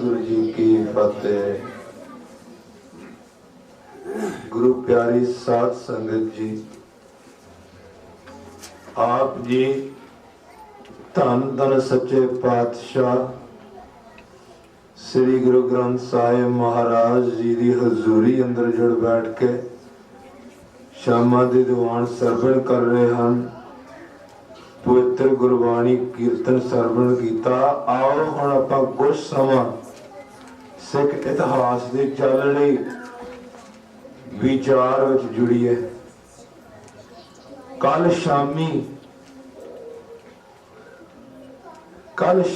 वाहिगुरु जी की फतेह। गुरु प्यारी साध संगत जी, आप जी धन धन सच्चे पातशाह श्री गुरु ग्रंथ साहिब महाराज जी की हजूरी अंदर जुड़ बैठ के शामा दी दीवान सरवण कर रहे हैं। पवित्र गुरबाणी कीर्तन सरवण किया। आओ हुण आपां कुछ समा सिख इतिहास की चल रही विचार विच जुड़िए। कल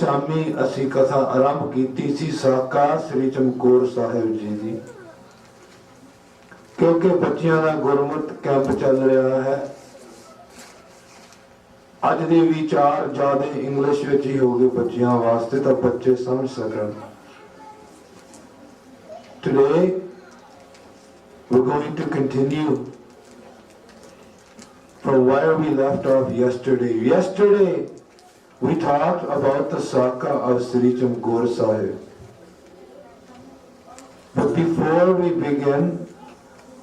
शामी असी कथा आरंभ की सी साका श्री चमकौर साहिब जी की, क्योंकि बच्चों का गुरमत कैंप चल रहा है। अज के विचार ज्यादा इंग्लिश विच ही हो गए बच्चों वास्ते, तो बच्चे समझ सकन। Today we're going to continue from where we left off yesterday. Yesterday we talked about the Saka of Sri Chamkaur Sahib. But before we begin,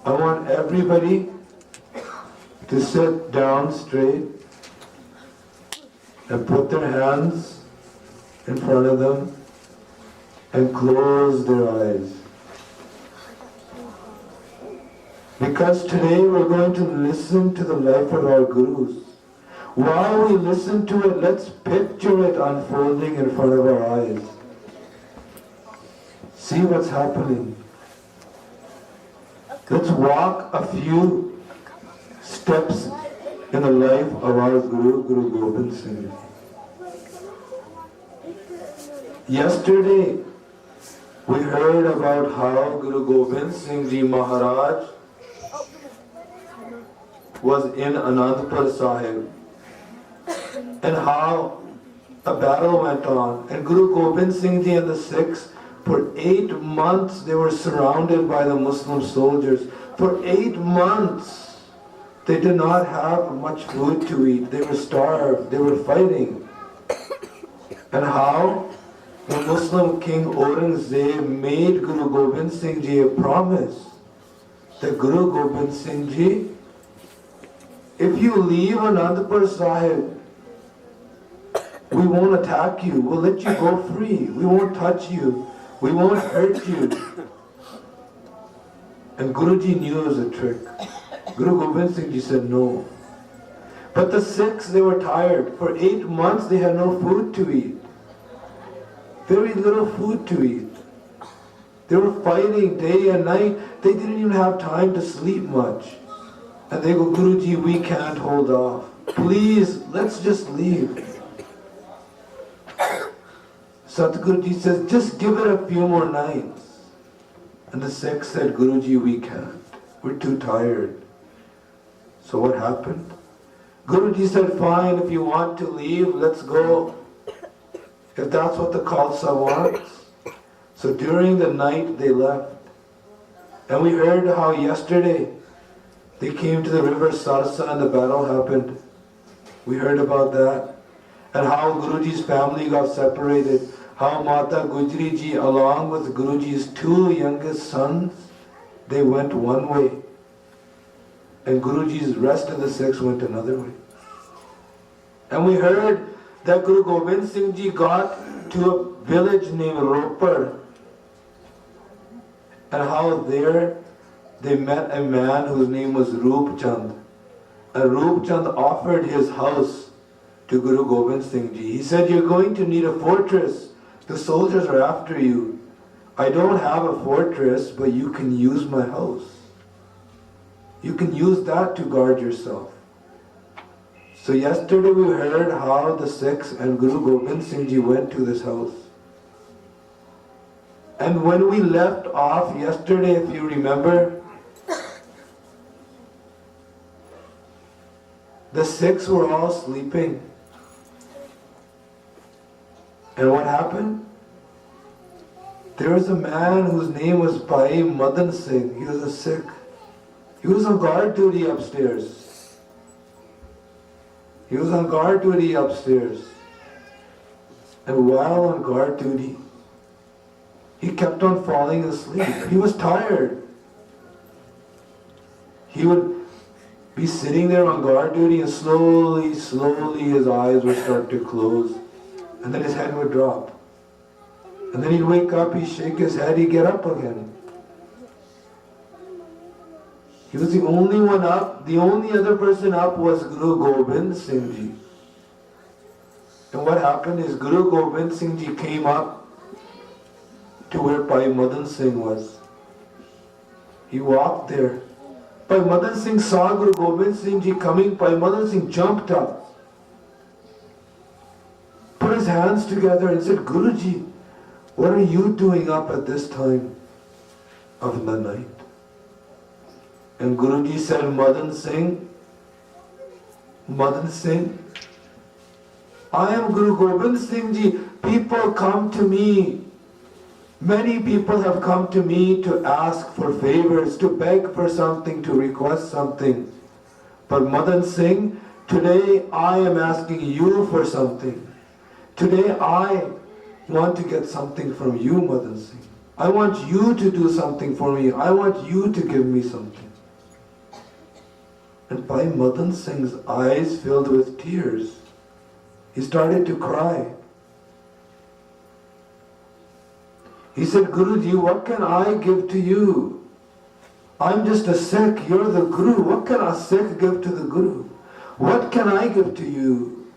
I want everybody to sit down straight and put their hands in front of them and close their eyes. Because today we're going to listen to the life of our Gurus. While we listen to it, let's picture it unfolding in front of our eyes. See what's happening. Let's walk a few steps in the life of our Guru, Guru Gobind Singh. Yesterday, we heard about how Guru Gobind Singh Ji Maharaj was in Anandpur Sahib, and how a battle went on, and Guru Gobind Singh Ji and the Sikhs, for 8 months they were surrounded by the Muslim soldiers. For 8 months they did not have much food to eat. They were starved. They were fighting. And how the Muslim king Aurangzeb made Guru Gobind Singh Ji a promise that Guru Gobind Singh Ji, if you leave Anandpur Sahib, we won't attack you. We'll let you go free. We won't touch you. We won't hurt you. And Guruji knew it was a trick. Guru Gobind Singh Ji said no. But the Sikhs, they were tired. For 8 months they had no food to eat. Very little food to eat. They were fighting day and night. They didn't even have time to sleep much. And they go, Guruji, we can't hold off. Please, let's just leave. Satguruji says, just give it a few more nights. And the Sikhs said, Guruji, we can't. We're too tired. So what happened? Guruji said, fine, if you want to leave, let's go. If that's what the Khalsa wants. So during the night they left. And we heard how yesterday they came to the river Sarsa and the battle happened. We heard about that. And how Guruji's family got separated. How Mata Gujri Ji, along with Guruji's 2 youngest sons, they went one way. And Guruji's rest of the Sikhs went another way. And we heard that Guru Gobind Singh Ji got to a village named Ropar. And how there they met a man whose name was Roop Chand. And Roop Chand offered his house to Guru Gobind Singh Ji. He said, you're going to need a fortress. The soldiers are after you. I don't have a fortress, but you can use my house. You can use that to guard yourself. So yesterday we heard how the Sikhs and Guru Gobind Singh Ji went to this house. And when we left off yesterday, if you remember, the Sikhs were all sleeping. And what happened? There was a man whose name was Bhai Madan Singh. He was a Sikh. He was on guard duty upstairs. And while on guard duty, He kept on falling asleep. He was tired. He would be sitting there on guard duty and slowly his eyes would start to close. And then his head would drop. And then he'd wake up, he'd shake his head, he'd get up again. He was the only one up. The only other person up was Guru Gobind Singh Ji. And what happened is Guru Gobind Singh Ji came up to where Bhai Madan Singh was. He walked there. Bhai Madan Singh saw Guru Gobind Singh Ji coming. Bhai Madan Singh jumped up, put his hands together and said, Guruji, what are you doing up at this time of the night? And Guruji said, Madan Singh, I am Guru Gobind Singh Ji. People come to me. Many people have come to me to ask for favors, to beg for something, to request something. But Madan Singh, today I am asking you for something. Today I want to get something from you, Madan Singh. I want you to do something for me. I want you to give me something. And Bhai Madan Singh's eyes filled with tears. He started to cry. He said, Guruji, what can I give to you? I'm just a Sikh, you're the Guru. What can a Sikh give to the Guru? What can I give to you?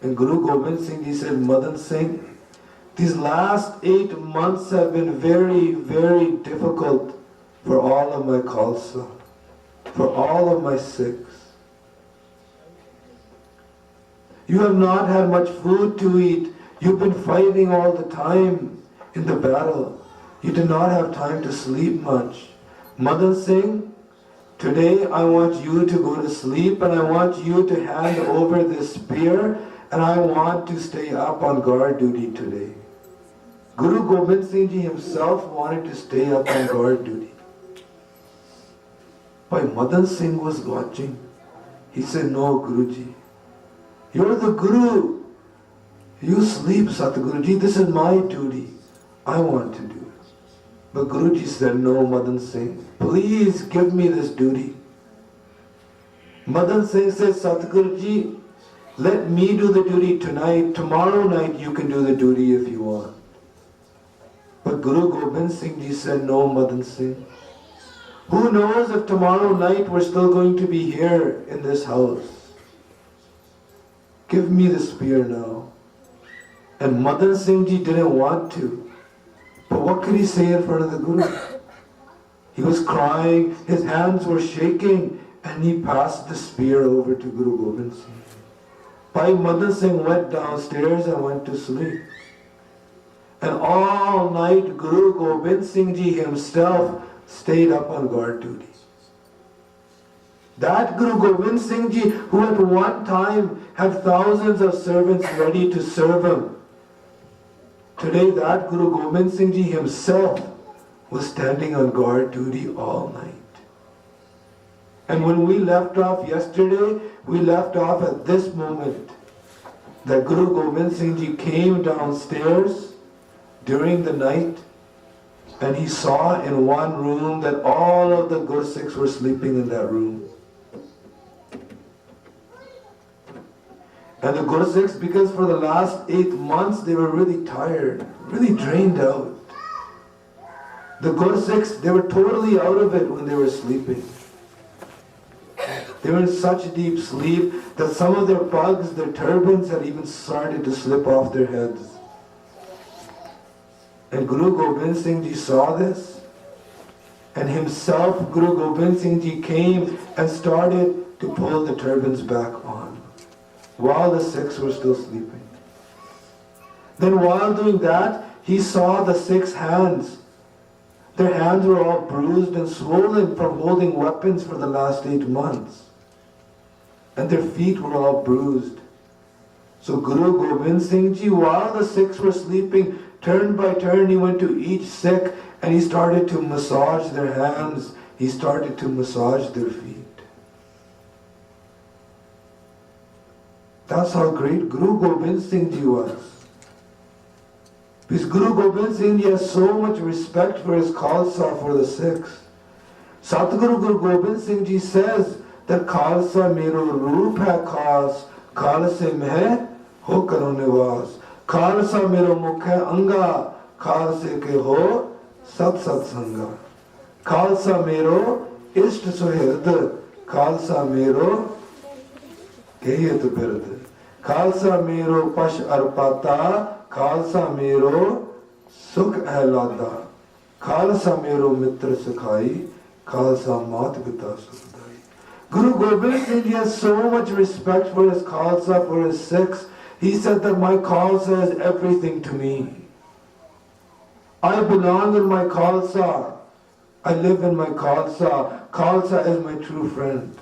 And Guru Gobind Singh Ji said, Madan Singh, these last 8 months have been very, very difficult for all of my Khalsa, for all of my Sikhs. You have not had much food to eat. You've been fighting all the time in the battle. You do not have time to sleep much. Madan Singh, today I want you to go to sleep and I want you to hand over this spear and I want to stay up on guard duty today. Guru Gobind Singh Ji himself wanted to stay up on guard duty. But Madan Singh was watching. He said, no, Guruji, you're the Guru. You sleep, Satguruji. This is my duty. I want to do it. But Guruji said, no, Madan Singh, please give me this duty. Madan Singh said, Satguruji, let me do the duty tonight. Tomorrow night you can do the duty if you want. But Guru Gobind Singh Ji said, no, Madan Singh. Who knows if tomorrow night we're still going to be here in this house. Give me the spear now. And Madan Singh Ji didn't want to. But what could he say in front of the Guru? He was crying, his hands were shaking, and he passed the spear over to Guru Gobind Singh. Bhai Madan Singh went downstairs and went to sleep. And all night Guru Gobind Singh Ji himself stayed up on guard duty. That Guru Gobind Singh Ji, who at one time had thousands of servants ready to serve him, today that Guru Gobind Singh Ji himself was standing on guard duty all night. And when we left off yesterday, we left off at this moment that Guru Gobind Singh Ji came downstairs during the night and he saw in one room that all of the Gursikhs were sleeping in that room. And the Gursikhs, because for the last 8 months they were really tired, really drained out. The Gursikhs, they were totally out of it when they were sleeping. They were in such deep sleep that some of their pugs, their turbans had even started to slip off their heads. And Guru Gobind Singh Ji saw this, and himself, Guru Gobind Singh Ji came and started to pull the turbans back on, while the Sikhs were still sleeping. Then while doing that, he saw the Sikhs' hands. Their hands were all bruised and swollen from holding weapons for the last 8 months. And their feet were all bruised. So Guru Gobind Singh Ji, while the Sikhs were sleeping, turn by turn he went to each Sikh and he started to massage their hands. He started to massage their feet. That's how great Guru Gobind Singh Ji was. Because Guru Gobind Singh Ji has so much respect for his Khalsa, for the Sikhs. Satguru Guru Gobind Singh Ji says that Khalsa mero roop hai khas, Khalse mein ho karo nivas. Khalsa mero mukh hai anga, Khalse ke ho sat sat sanga. Khalsa mero isht suhird, Khalsa mero kehiyat bird. Khalsa mero pash arpata, Khalsa mero sukh ahlada. Khalsa mero mitra sukhai, Khalsa mat pita sukhdai. Guru Gobind Singh Ji has so much respect for his Khalsa, for his Sikhs. He said that my Khalsa is everything to me. I belong in my Khalsa. I live in my Khalsa. Khalsa is my true friend.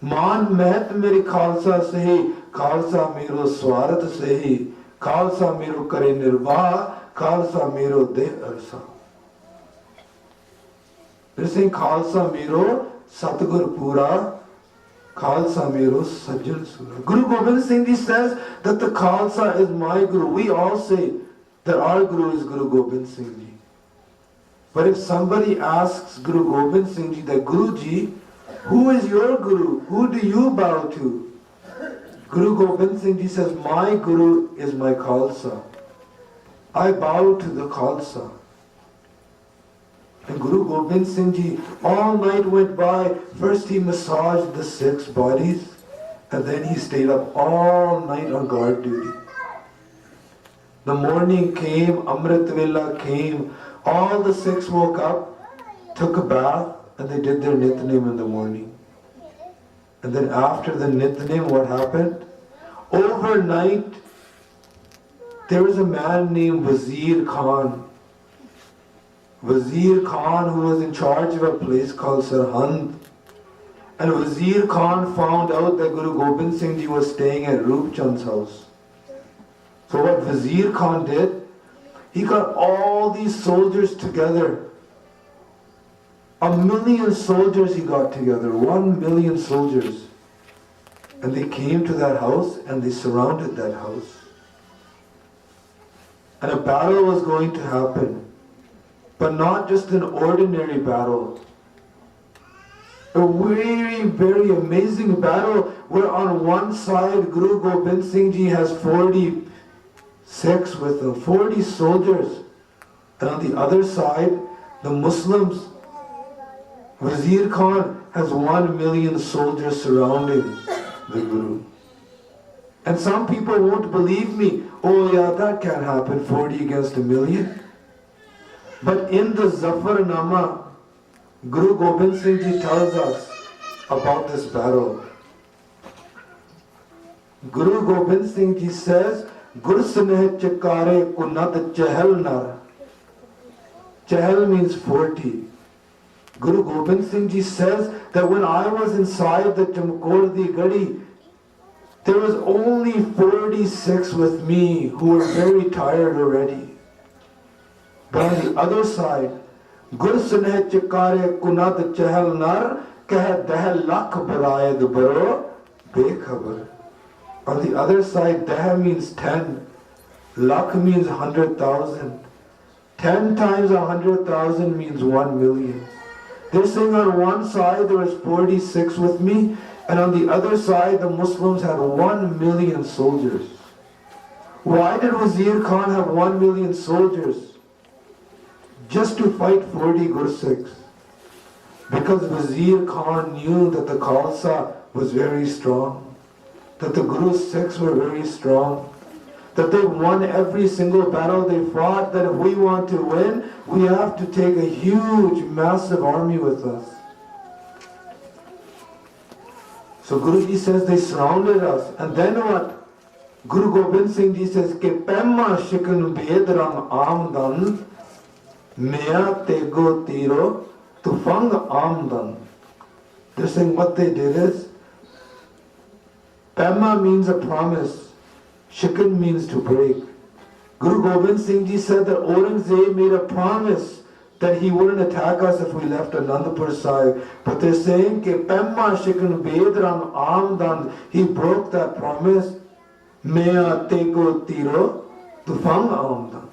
मान महत मेरी खालसा से ही, खालसा मेरो स्वार्थ से ही, खालसा मेरो करे निर्वाह, खालसा मेरो दे अरसा. They're saying खालसा मेरो सतगुर पूरा, खालसा मेरो सज्जन सूरा. Guru Gobind Singh Ji says that the Khalsa is my Guru. We all say that our Guru is Guru Gobind Singh Ji. But if somebody asks Guru Gobind Singh Ji that, Guruji, who is your Guru? Who do you bow to? Guru Gobind Singh Ji says, my Guru is my Khalsa. I bow to the Khalsa. And Guru Gobind Singh Ji all night went by. First he massaged the Sikhs' bodies, and then he stayed up all night on guard duty. The morning came, Amrit Vela came, all the Sikhs woke up, took a bath, and they did their Nityanem in the morning. And then after the Nityanem, what happened? Overnight, there was a man named Wazir Khan. Wazir Khan, who was in charge of a place called Sarhand. And Wazir Khan found out that Guru Gobind Singh Ji was staying at Roop Chand's house. So what Wazir Khan did, he got all these soldiers together. 1 million soldiers he got together, 1 million soldiers. And they came to that house and they surrounded that house. And a battle was going to happen. But not just an ordinary battle. A very, very amazing battle where on one side Guru Gobind Singh Ji has 40 Sikhs with him, 40 soldiers. And on the other side, the Muslims, Wazir Khan has 1 million soldiers surrounding the Guru. And some people won't believe me. Oh yeah, that can't happen, 40 against 1 million. But in the Zafarnama, Guru Gobind Singh Ji tells us about this battle. Guru Gobind Singh Ji says, Gur Saneh Chakare Kunad Chahal Nar. Chahal means 40. Guru Gobind Singh Ji says that when I was inside the Chamkor di Gadi, there was only 46 with me who were very tired already. But on the other side, Gur Saneh Chakare Kunad Chahal Nar Keh Deh Lakh Barayad Baro Bekhabar. On the other side, Deh means 10. Lakh means 100,000. 10 times 100,000 means 1 million. They're saying on one side there was 46 with me, and on the other side the Muslims had 1 million soldiers. Why did Wazir Khan have 1 million soldiers? Just to fight 40 Gursikhs. Because Wazir Khan knew that the Khalsa was very strong, that the Guru's Sikhs were very strong, that they won every single battle they fought, that if we want to win, we have to take a huge, massive army with us. So Guruji says they surrounded us. And then what? Guru Gobind Singh Ji says, Ke pemma shikun bedrang amdan, mea tego tiro tufang amdan. They're saying what they did is, pemma means a promise. Shikun means to break. Guru Gobind Singh Ji said that Aurangzeb made a promise that he wouldn't attack us if we left Anandapur Sahib. But they're saying, Ke Pemma Shikun Bedrang Amdan, he broke that promise. Mea teko tiro tufang aamda.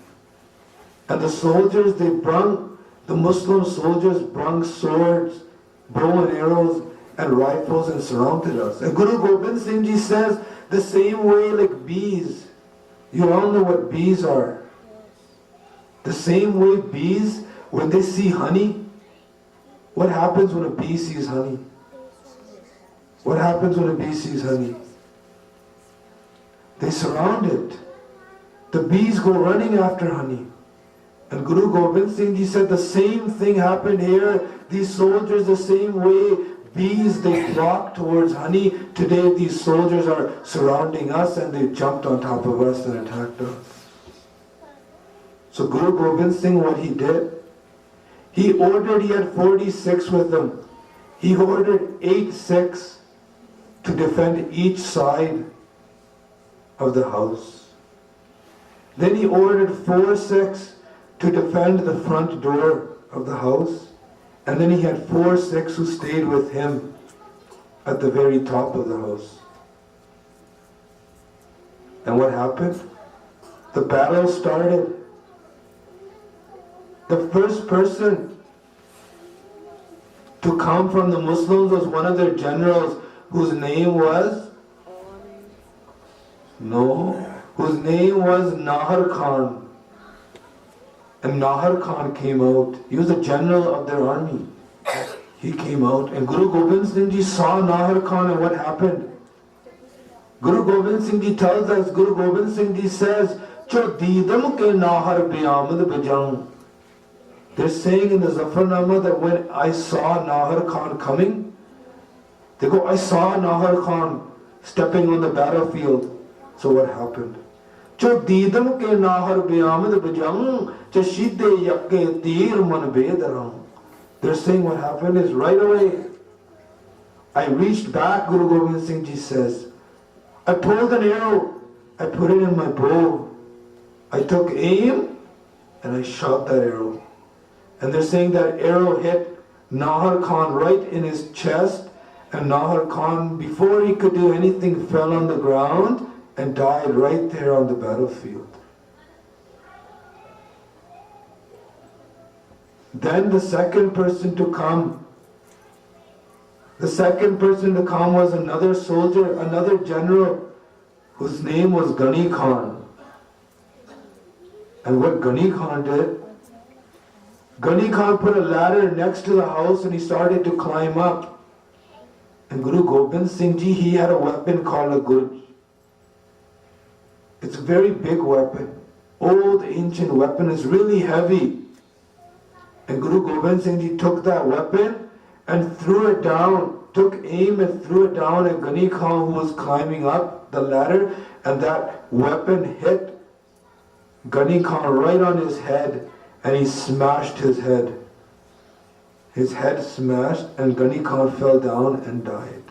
And the soldiers, the Muslim soldiers brung swords, bow and arrows, and rifles and surrounded us. And Guru Gobind Singh Ji says, the same way like bees, you all know what bees are. The same way bees, when they see honey, what happens when a bee sees honey? What happens when a bee sees honey? They surround it. The bees go running after honey. And Guru Gobind Singh Ji said the same thing happened here. These soldiers, the same way bees, they flock towards honey. Today these soldiers are surrounding us and they jumped on top of us and attacked us. So Guru Gobind Singh, what he did, he had 46 with him. He ordered 8 Sikhs to defend each side of the house. Then he ordered 4 Sikhs to defend the front door of the house. And then he had 4 Sikhs who stayed with him at the very top of the house. And what happened? The battle started. The first person to come from the Muslims was one of their generals whose name was Nahar Khan. And Nahar Khan came out. He was a general of their army. He came out and Guru Gobind Singh Ji saw Nahar Khan, and what happened? Guru Gobind Singh Ji tells us, Guru Gobind Singh Ji says, Cho deedam ke Nahar biyamad bajang. They're saying in the Zafarnama that when I saw Nahar Khan coming, they go, I saw Nahar Khan stepping on the battlefield. So what happened? Cho deedam ke Nahar biyamad bajang, cho shidde yakke tir man bedarang. They're saying what happened is right away, I reached back, Guru Gobind Singh Ji says, I pulled an arrow, I put it in my bow, I took aim, and I shot that arrow. And they're saying that arrow hit Nahar Khan right in his chest, and Nahar Khan, before he could do anything, fell on the ground and died right there on the battlefield. Then the second person to come was another soldier, another general, whose name was Ghani Khan. And what Ghani Khan did, Ghani Khan put a ladder next to the house and he started to climb up. And Guru Gobind Singh Ji, he had a weapon called a Gurj. It's a very big weapon. Old ancient weapon. It's really heavy. And Guru Gobind Singh Ji took that weapon and threw it down, took aim and threw it down at Ghani Khan, who was climbing up the ladder, and that weapon hit Ghani Khan right on his head, and he smashed his head. His head smashed and Ghani Khan fell down and died.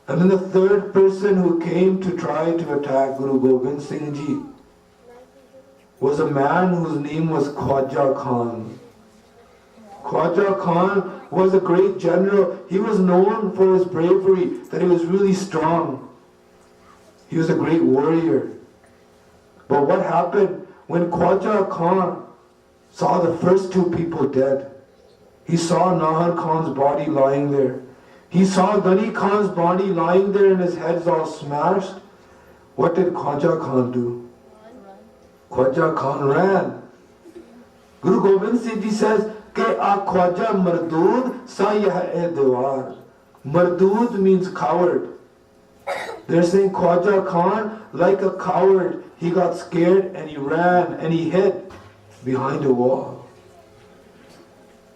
And then the third person who came to try to attack Guru Gobind Singh Ji was a man whose name was Khwaja Khan. Khwaja Khan was a great general. He was known for his bravery, that he was really strong. He was a great warrior. But what happened when Khwaja Khan saw the first 2 people dead? He saw Nahar Khan's body lying there. He saw Ghani Khan's body lying there and his head's all smashed. What did Khwaja Khan do? Khwaja Khan ran. Guru Gobind Singh Ji says, Ke a Khwaja Mardood sa yah e diwar. Mardood means coward. They're saying Khwaja Khan, like a coward, he got scared and he ran and he hid behind a wall.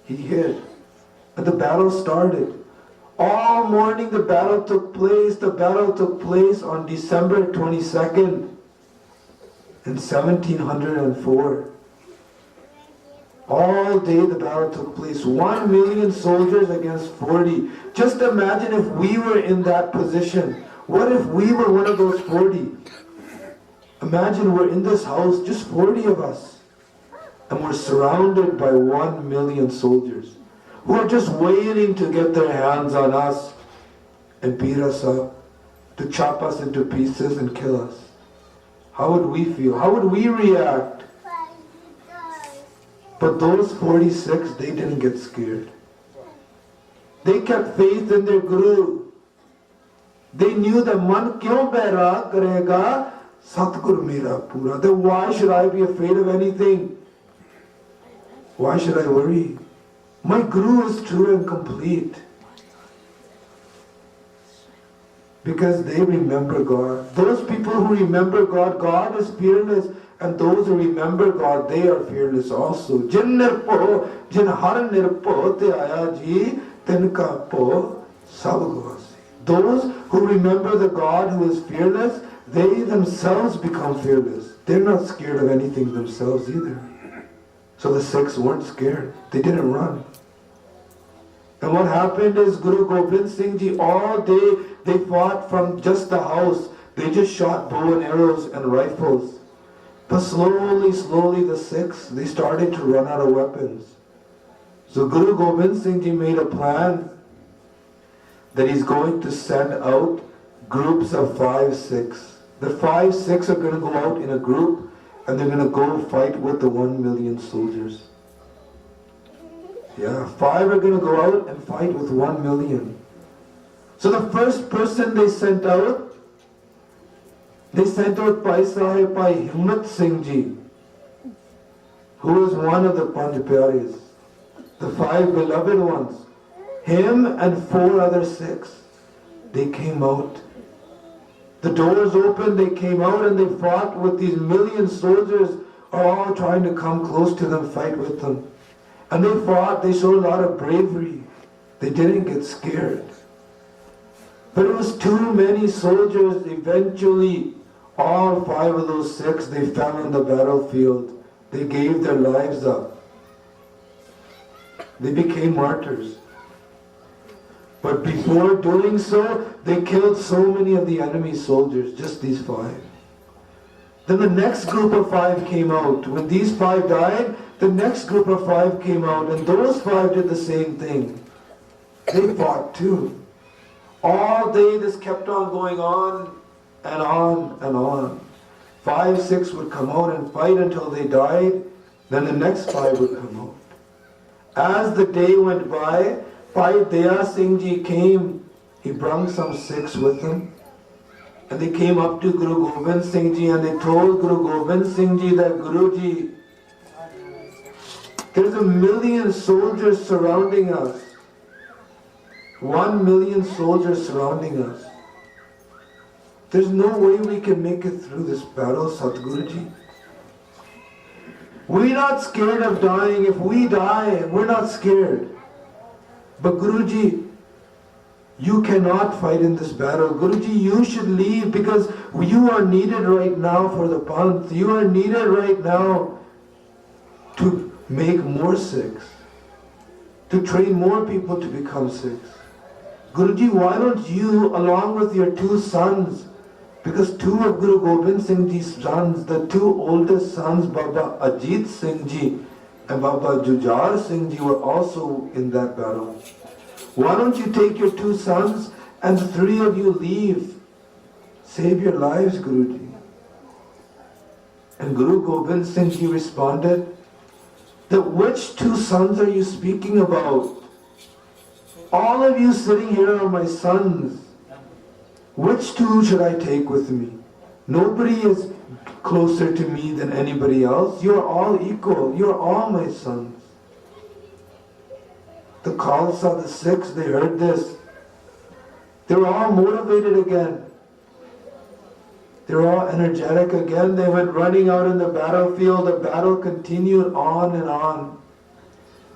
He hid. And the battle started. All morning the battle took place. The battle took place on December 22nd in 1704. All day the battle took place. 1 million soldiers against 40. Just imagine if we were in that position. What if we were one of those 40? Imagine we're in this house, just 40 of us, and we're surrounded by 1 million soldiers who are just waiting to get their hands on us and beat us up. to chop us into pieces and kill us. How would we feel? How would we react? But those 46, they didn't get scared. They kept faith in their Guru. They knew that man kyon baira karega, Satguru mera pura. Then why should I be afraid of anything? Why should I worry? My Guru is true and complete. Because they remember God. Those people who remember God, God is fearless. And those who remember God, they are fearless also. Jin nirpo, jin har nirpo te aya ji, tinka po sab gavasi. Those who remember the God who is fearless, they themselves become fearless. They're not scared of anything themselves either. So the Sikhs weren't scared. They didn't run. And what happened is Guru Gobind Singh Ji, all day they fought from just the house. They just shot bow and arrows and rifles. But slowly the Sikhs, they started to run out of weapons. So Guru Gobind Singh Ji made a plan that he's going to send out groups of 5 Sikhs. The 5 Sikhs are going to go out in a group and they're going to go fight with the 1 million soldiers. Yeah, 5 are going to go out and fight with 1 million. So the first person they sent out Pai Sahib Bhai Himmat Singh Ji, who was one of the Panj Pyaris, the 5 beloved ones. Him and 4 other Sikhs, they came out. The doors opened, they came out and they fought with these million soldiers, all trying to come close to them, fight with them. And they fought, they showed a lot of bravery. They didn't get scared. But it was too many soldiers. Eventually, all 5 of those Sikhs, they fell on the battlefield. They gave their lives up. They became martyrs. But before doing so, they killed so many of the enemy soldiers, just these 5. Then the next group of 5 came out. When these 5 died, the next group of 5 came out, and those 5 did the same thing. They fought too. All day this kept on going on and on and on. 5, 6 would come out and fight until they died. Then the next 5 would come out. As the day went by, Bhai Daya Singh Ji came. He brought some Sikhs with him. And they came up to Guru Gobind Singh Ji and they told Guru Gobind Singh Ji that Guruji, there's 1 million soldiers surrounding us. 1 million soldiers surrounding us. There's no way we can make it through this battle, Satguruji. We're not scared of dying. If we die, we're not scared. But Guruji, you cannot fight in this battle. Guruji, you should leave because you are needed right now for the Panth. You are needed right now to make more Sikhs, to train more people to become Sikhs. Guruji, why don't you, along with your 2 sons, because 2 of Guru Gobind Singh Ji's sons, the 2 oldest sons, Baba Ajit Singh Ji and Baba Jujhar Singh Ji, were also in that battle. Why don't you take your 2 sons and the 3 of you leave? Save your lives, Guruji. And Guru Gobind Singh Ji responded, that which 2 sons are you speaking about? All of you sitting here are my sons. Which 2 should I take with me? Nobody is closer to me than anybody else. You are all equal. You are all my sons. The Khalsa, the Sikhs, they heard this. They were all motivated again. They were all energetic again. They went running out in the battlefield. The battle continued on and on.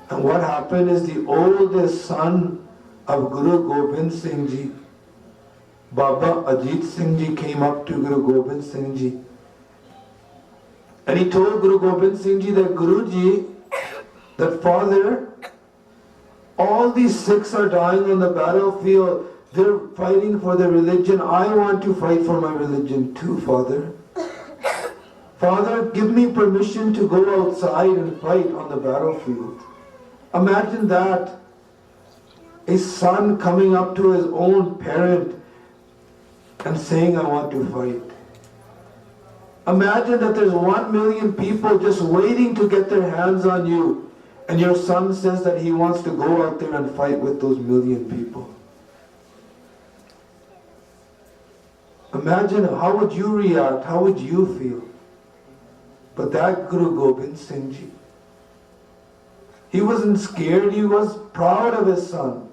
And what happened is the oldest son of Guru Gobind Singh Ji, Baba Ajit Singh Ji, came up to Guru Gobind Singh Ji. And he told Guru Gobind Singh Ji that Guruji, that Father, all these Sikhs are dying on the battlefield. They're fighting for their religion. I want to fight for my religion too, Father. Father, give me permission to go outside and fight on the battlefield. Imagine that. A son coming up to his own parent and saying, I want to fight. Imagine that there's 1 million people just waiting to get their hands on you, and your son says that he wants to go out there and fight with those 1 million people. Imagine, how would you react? How would you feel? But that Guru Gobind Singh Ji, he wasn't scared, he was proud of his son.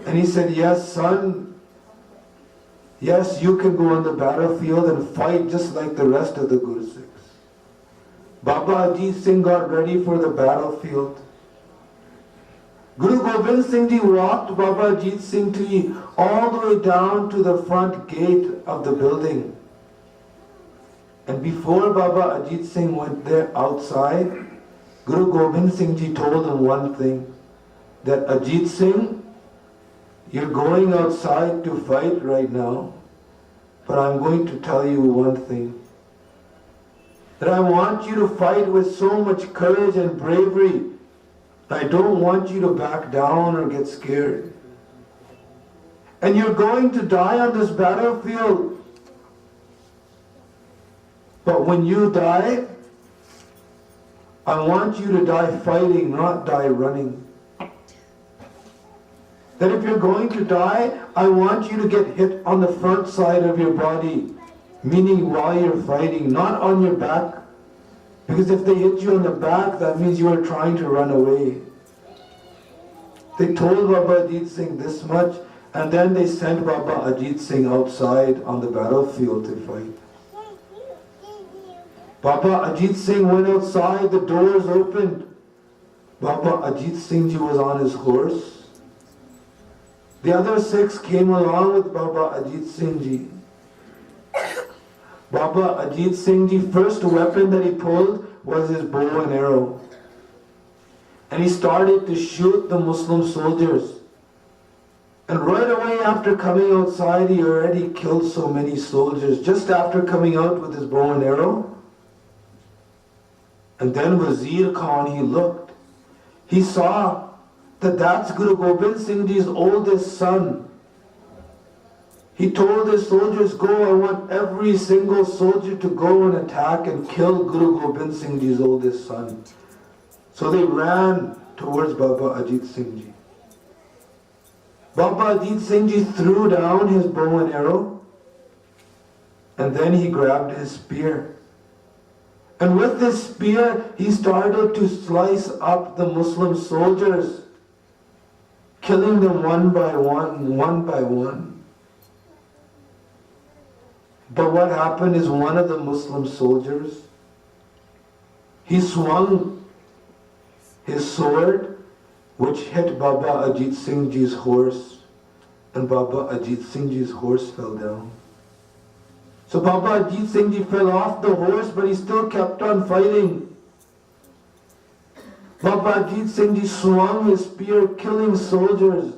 And he said, yes, son, yes, you can go on the battlefield and fight just like the rest of the Guru Sikhs. Baba Ajit Singh got ready for the battlefield. Guru Gobind Singh Ji walked Baba Ajit Singh Ji all the way down to the front gate of the building. And before Baba Ajit Singh went there outside, Guru Gobind Singh Ji told him one thing, that Ajit Singh, you're going outside to fight right now, but I'm going to tell you one thing, that I want you to fight with so much courage and bravery. I don't want you to back down or get scared. And you're going to die on this battlefield. But when you die, I want you to die fighting, not die running. That if you're going to die, I want you to get hit on the front side of your body, meaning while you're fighting, not on your back. Because if they hit you on the back, that means you are trying to run away. They told Baba Ajit Singh this much, and then they sent Baba Ajit Singh outside on the battlefield to fight. Baba Ajit Singh went outside, the doors opened. Baba Ajit Singh Ji was on his horse. The other Sikhs came along with Baba Ajit Singh Ji. Baba Ajit Singh Ji, first weapon that he pulled was his bow and arrow. And he started to shoot the Muslim soldiers. And right away after coming outside, he already killed so many soldiers, just after coming out with his bow and arrow. And then Wazir Khan, he looked. He saw that that's Guru Gobind Singh Ji's oldest son. He told his soldiers, go, I want every single soldier to go and attack and kill Guru Gobind Singh Ji's oldest son. So they ran towards Baba Ajit Singh Ji. Baba Ajit Singh Ji threw down his bow and arrow, and then he grabbed his spear. And with this spear, he started to slice up the Muslim soldiers, killing them one by one, one by one. But what happened is one of the Muslim soldiers, he swung his sword, which hit Baba Ajit Singh Ji's horse, and Baba Ajit Singh Ji's horse fell down. So Baba Ajit Singh Ji fell off the horse, but he still kept on fighting. Baba Ajit Singh Ji swung his spear, killing soldiers.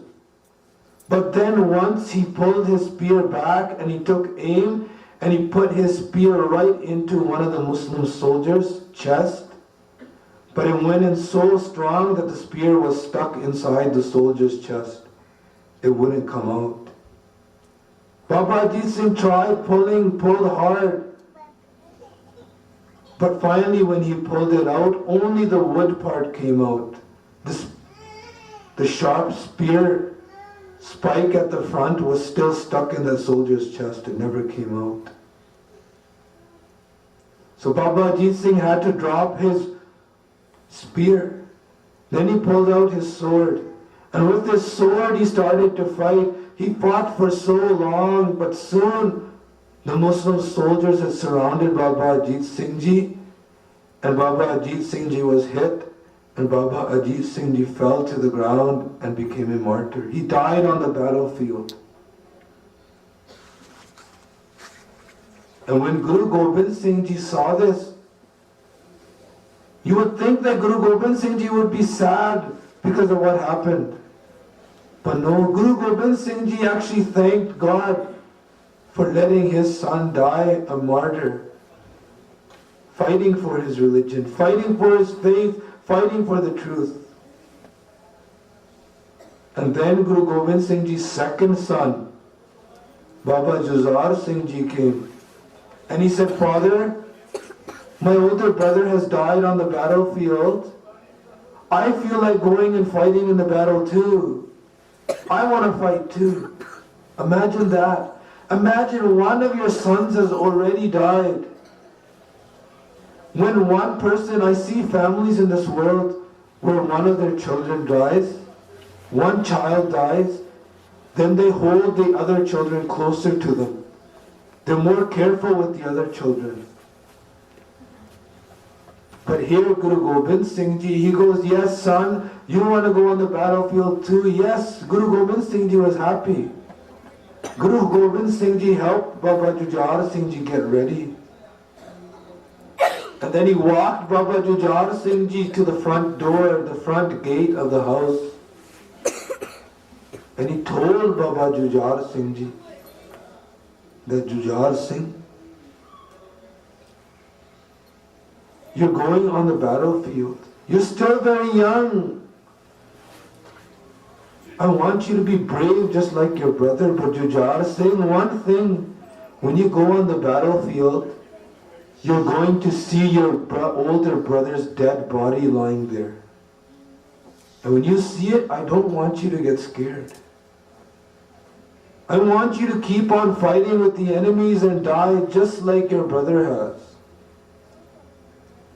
But then once he pulled his spear back and he took aim, and he put his spear right into one of the Muslim soldiers' chest. But it went in so strong that the spear was stuck inside the soldier's chest. It wouldn't come out. Baba Ajit Singh tried pulled hard. But finally when he pulled it out, only the wood part came out. The sharp spear spike at the front was still stuck in the soldier's chest. It never came out. So Baba Ajit Singh had to drop his spear. Then he pulled out his sword. And with this sword he started to fight. He fought for so long, but soon the Muslim soldiers had surrounded Baba Ajit Singh Ji, and Baba Ajit Singh Ji was hit, and Baba Ajit Singh Ji fell to the ground and became a martyr. He died on the battlefield. And when Guru Gobind Singh Ji saw this, you would think that Guru Gobind Singh Ji would be sad because of what happened. But no, Guru Gobind Singh Ji actually thanked God for letting his son die a martyr, fighting for his religion, fighting for his faith, fighting for the truth. And then Guru Gobind Singh Ji's second son, Baba Juzar Singh Ji came and he said, Father, my older brother has died on the battlefield. I feel like going and fighting in the battle too. I want to fight too. Imagine that. Imagine one of your sons has already died. When one person, I see families in this world where one of their children dies, one child dies, then they hold the other children closer to them. They're more careful with the other children. But here Guru Gobind Singh Ji, he goes, yes son, you want to go on the battlefield too? Yes, Guru Gobind Singh Ji was happy. Guru Gobind Singh Ji helped Baba Jujhar Singh Ji get ready. And then he walked Baba Jujhar Singh Ji to the front door, the front gate of the house. And he told Baba Jujhar Singh Ji that Jujhar Singh, you're going on the battlefield. You're still very young. I want you to be brave just like your brother. But Jujhar Singh, one thing, when you go on the battlefield, you're going to see your older brother's dead body lying there. And when you see it, I don't want you to get scared. I want you to keep on fighting with the enemies and die just like your brother has.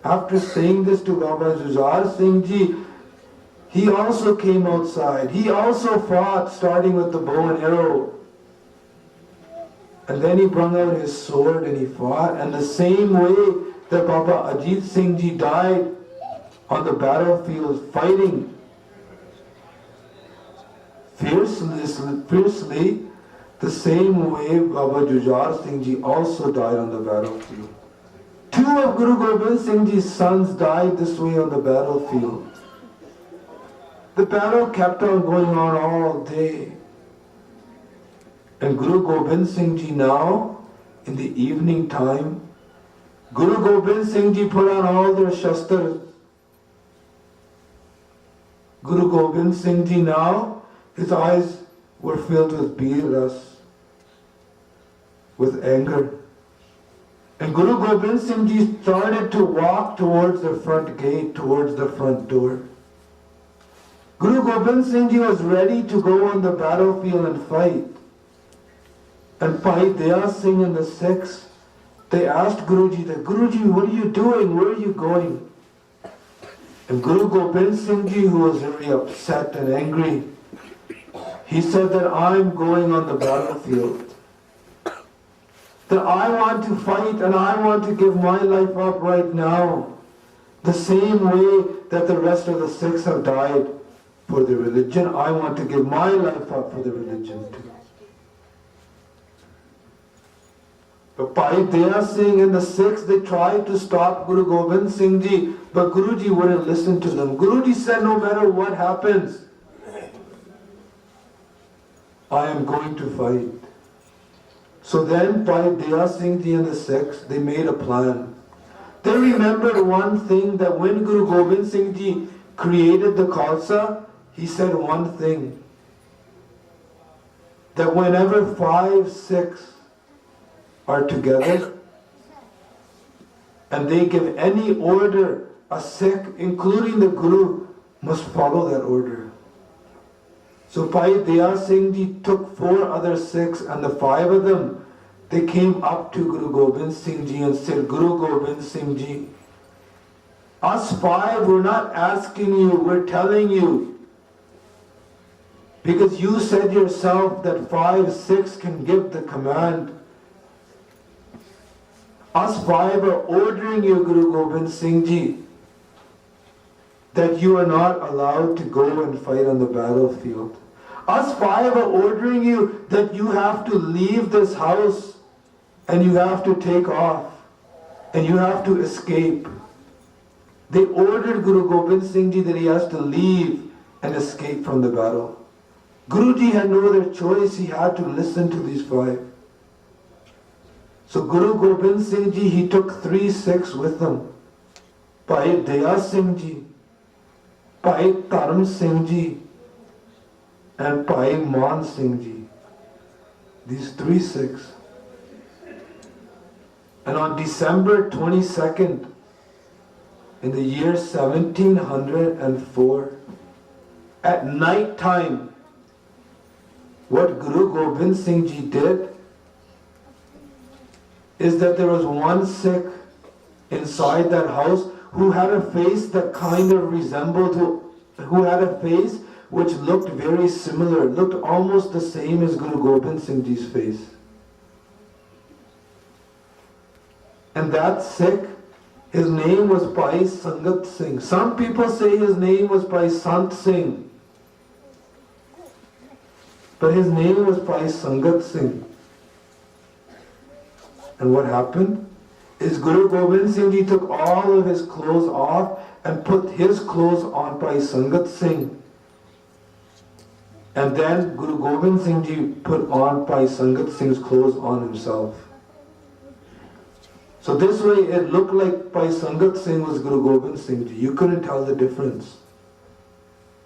After saying this to Baba Jujhar Singh Ji, he also came outside. He also fought, starting with the bow and arrow. And then he brought out his sword and he fought. And the same way that Baba Ajit Singh Ji died on the battlefield fighting fiercely, the same way Baba Jujhar Singh Ji also died on the battlefield. Two of Guru Gobind Singh Ji's sons died this way on the battlefield. The battle kept on going on all day. And Guru Gobind Singh Ji now, in the evening time, Guru Gobind Singh Ji put on all their shastras. Guru Gobind Singh Ji now, his eyes were filled with biras, with anger. And Guru Gobind Singh Ji started to walk towards the front gate, towards the front door. Guru Gobind Singh Ji was ready to go on the battlefield and fight. And Bhai Daya Singh and the Sikhs, they asked Guruji that, Guruji, what are you doing? Where are you going? And Guru Gobind Singh Ji, who was very upset and angry, he said that I'm going on the battlefield. That I want to fight and I want to give my life up right now. The same way that the rest of the Sikhs have died for the religion, I want to give my life up for the religion too. But Bhai Daya Singh and the Sikhs, they tried to stop Guru Gobind Singh Ji, but Guruji wouldn't listen to them. Guruji said, no matter what happens, I am going to fight. So then Bhai Daya Singh Ji and the Sikhs, they made a plan. They remembered one thing, that when Guru Gobind Singh Ji created the Khalsa, he said one thing, that whenever 5 Sikhs are together and they give any order, a Sikh, including the Guru, must follow that order. So Bhai Daya Singh Ji took 4 other Sikhs, and the 5 of them, they came up to Guru Gobind Singh Ji and said, Guru Gobind Singh Ji, us 5, we're not asking you, we're telling you. Because you said yourself that 5 Sikhs can give the command. Us 5 are ordering you, Guru Gobind Singh Ji, that you are not allowed to go and fight on the battlefield. Us 5 are ordering you that you have to leave this house and you have to take off and you have to escape. They ordered Guru Gobind Singh Ji that he has to leave and escape from the battle. Guruji had no other choice, he had to listen to these 5. So Guru Gobind Singh Ji, he took 3 Sikhs with him. Bhai Daya Singh Ji, Bhai Dharam Singh Ji, and Bhai Man Singh Ji. these 3 Sikhs. And on December 22nd, in the year 1704, at night time, what Guru Gobind Singh Ji did is that there was one Sikh inside that house who had a face that kind of resembled, who had a face which looked very similar, looked almost the same as Guru Gobind Singh Ji's face. And that Sikh, his name was Bhai Sangat Singh. Some people say his name was Bhai Sant Singh. But his name was Bhai Sangat Singh. And what happened is Guru Gobind Singh Ji took all of his clothes off and put his clothes on Bhai Sangat Singh. And then Guru Gobind Singh Ji put on Bhai Sangat Singh's clothes on himself. So this way it looked like Bhai Sangat Singh was Guru Gobind Singh Ji. You couldn't tell the difference.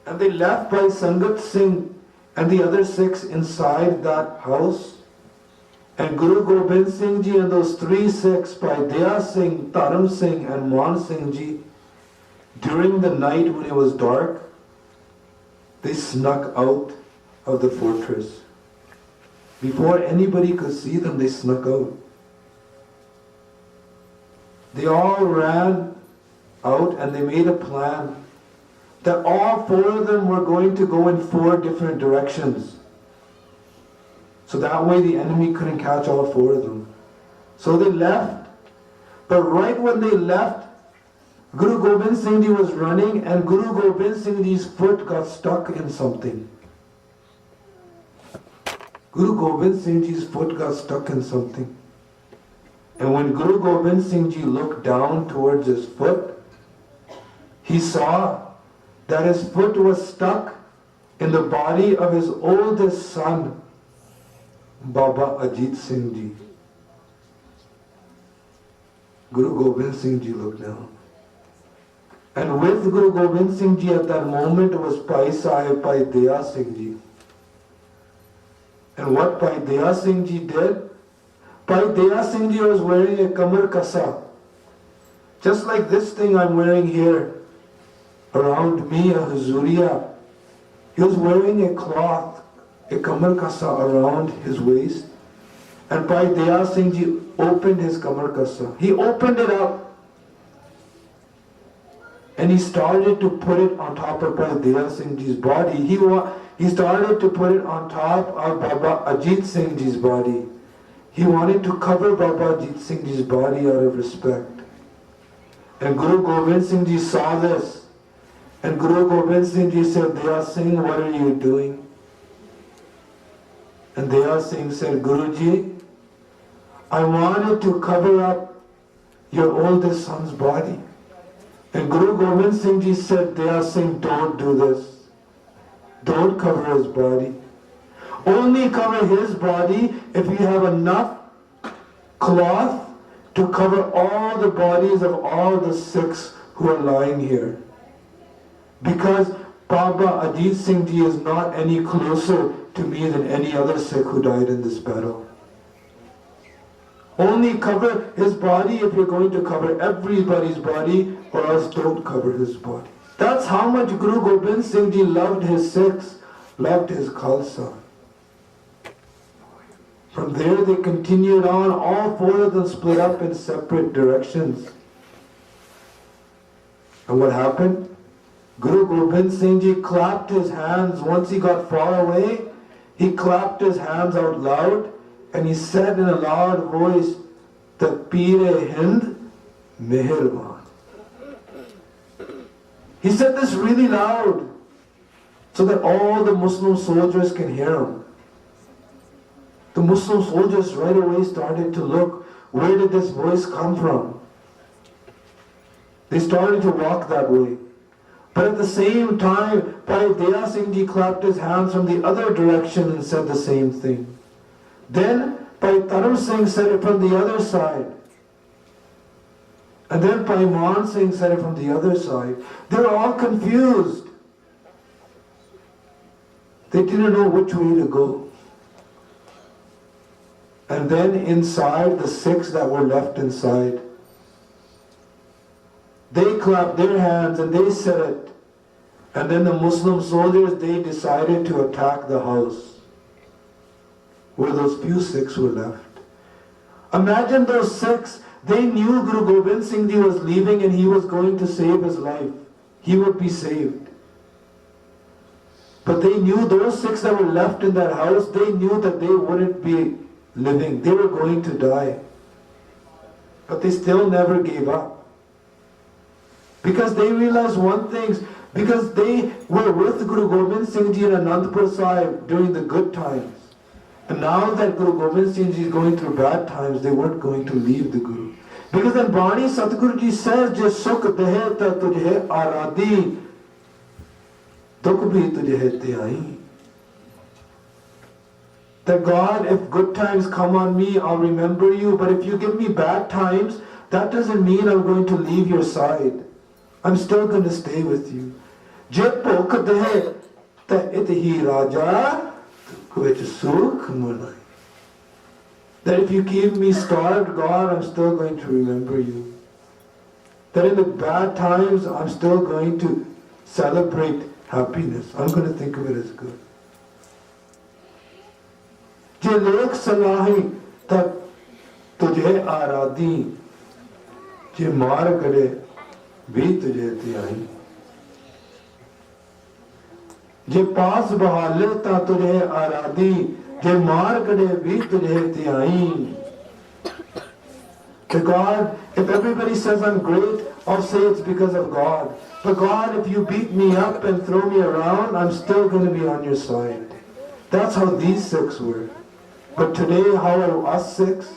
And they left Bhai Sangat Singh and the other Sikhs inside that house. And Guru Gobind Singh Ji and those 3 Sikhs, Bhai Daya Singh, Dharam Singh and Man Singh Ji, during the night when it was dark, they snuck out of the fortress. Before anybody could see them, they snuck out. They all ran out and they made a plan that all 4 of them were going to go in 4 different directions. So that way the enemy couldn't catch all 4 of them. So they left. But right when they left, Guru Gobind Singh Ji was running and Guru Gobind Singh Ji's foot got stuck in something. Guru Gobind Singh Ji's foot got stuck in something. And when Guru Gobind Singh Ji looked down towards his foot, he saw that his foot was stuck in the body of his oldest son, Baba Ajit Singh Ji. Guru Gobind Singh Ji looked down. And with Guru Gobind Singh Ji at that moment was Bhai Sahib Bhai Daya Singh Ji. And what Bhai Daya Singh Ji did, Bhai Daya Singh Ji was wearing a kamar kasa. Just like this thing I'm wearing here around me, a huzuriya. He was wearing a cloth, a kamar kasa around his waist. And Bhai Daya Singh Ji opened his kamar kasa. He opened it up. And he started to put it on top of Bhai Daya Singh Ji's body. He started to put it on top of Baba Ajit Singh Ji's body. He wanted to cover Baba Ajit Singh Ji's body out of respect. And Guru Gobind Singh Ji saw this. And Guru Gobind Singh Ji said, Daya Singh, what are you doing? And Daya Singh said, Guruji, I wanted to cover up your oldest son's body. And Guru Gobind Singh Ji said, Daya Singh, don't do this. Don't cover his body. Only cover his body if you have enough cloth to cover all the bodies of all the Sikhs who are lying here. Because Baba Ajit Singh Ji is not any closer to me than any other Sikh who died in this battle. Only cover his body if you're going to cover everybody's body, or else don't cover his body. That's how much Guru Gobind Singh Ji loved his Sikhs, loved his Khalsa. From there they continued on, all 4 of them split up in separate directions. And what happened? Guru Gobind Singh Ji clapped his hands. Once he got far away, he clapped his hands out loud and he said in a loud voice, Takbir-e Hind Mehirban. He said this really loud so that all the Muslim soldiers can hear him. The Muslim soldiers right away started to look, where did this voice come from? They started to walk that way. But at the same time, Bhai Daya Singh Ji clapped his hands from the other direction and said the same thing. Then Bhai Dharam Singh said it from the other side. And then Bhai Man Singh said it from the other side. They were all confused. They didn't know which way to go. And then inside, the Sikhs that were left inside, they clapped their hands and they said it. And then the Muslim soldiers, they decided to attack the house where those few Sikhs were left. Imagine those Sikhs, they knew Guru Gobind Singh Ji was leaving and he was going to save his life. He would be saved. But they knew those Sikhs that were left in that house, they knew that they wouldn't be living. They were going to die. But they still never gave up. Because they realized one thing, because they were with Guru Gobind Singh Ji in Anandpur Sahib during the good times. And now that Guru Gobind Singh Ji is going through bad times, they weren't going to leave the Guru. Because then Bani Satguru Ji says, Je sukh dehe ta tujhe aradi, dukh bhi tujhe tiyai. That God, if good times come on me, I'll remember you. But if you give me bad times, that doesn't mean I'm going to leave your side. I'm still going to stay with you. Je bhukh dehe ta itahi raja, which is sukh munai. That if you keep me starved, God, I'm still going to remember you. That in the bad times, I'm still going to celebrate happiness. I'm going to think of it as good. Je lek salahi tak tujhe aradi, je maar kade bhi tujhe tiyai. Je paas bahale ta tujhe aradi, je maar kade bhi tujhe tiyai. To God, if everybody says I'm great, I'll say it's because of God. But God, if you beat me up and throw me around, I'm still going to be on your side. That's how these Sikhs were. But today, how are us Sikhs?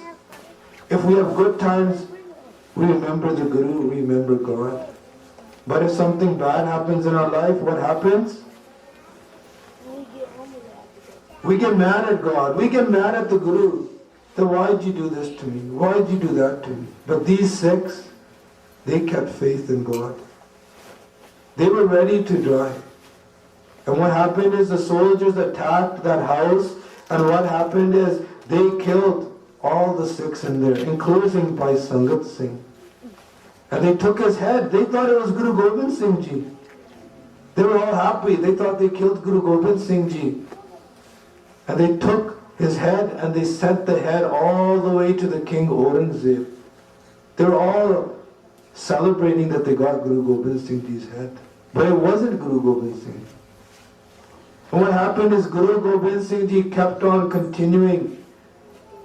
If we have good times, we remember the Guru, we remember God. But if something bad happens in our life, what happens? We get mad at God. We get mad at the Guru. Then why did you do this to me? Why did you do that to me? But these Sikhs, they kept faith in God. They were ready to die. And what happened is the soldiers attacked that house, and what happened is they killed all the Sikhs in there, including Bhai Sangat Singh. And they took his head. They thought it was Guru Gobind Singh Ji. They were all happy. They thought they killed Guru Gobind Singh Ji. And they took his head and they sent the head all the way to the King Aurangzeb. They were all celebrating that they got Guru Gobind Singh Ji's head. But it wasn't Guru Gobind Singh. And what happened is Guru Gobind Singh Ji kept on continuing.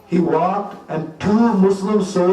He walked and two Muslim soldiers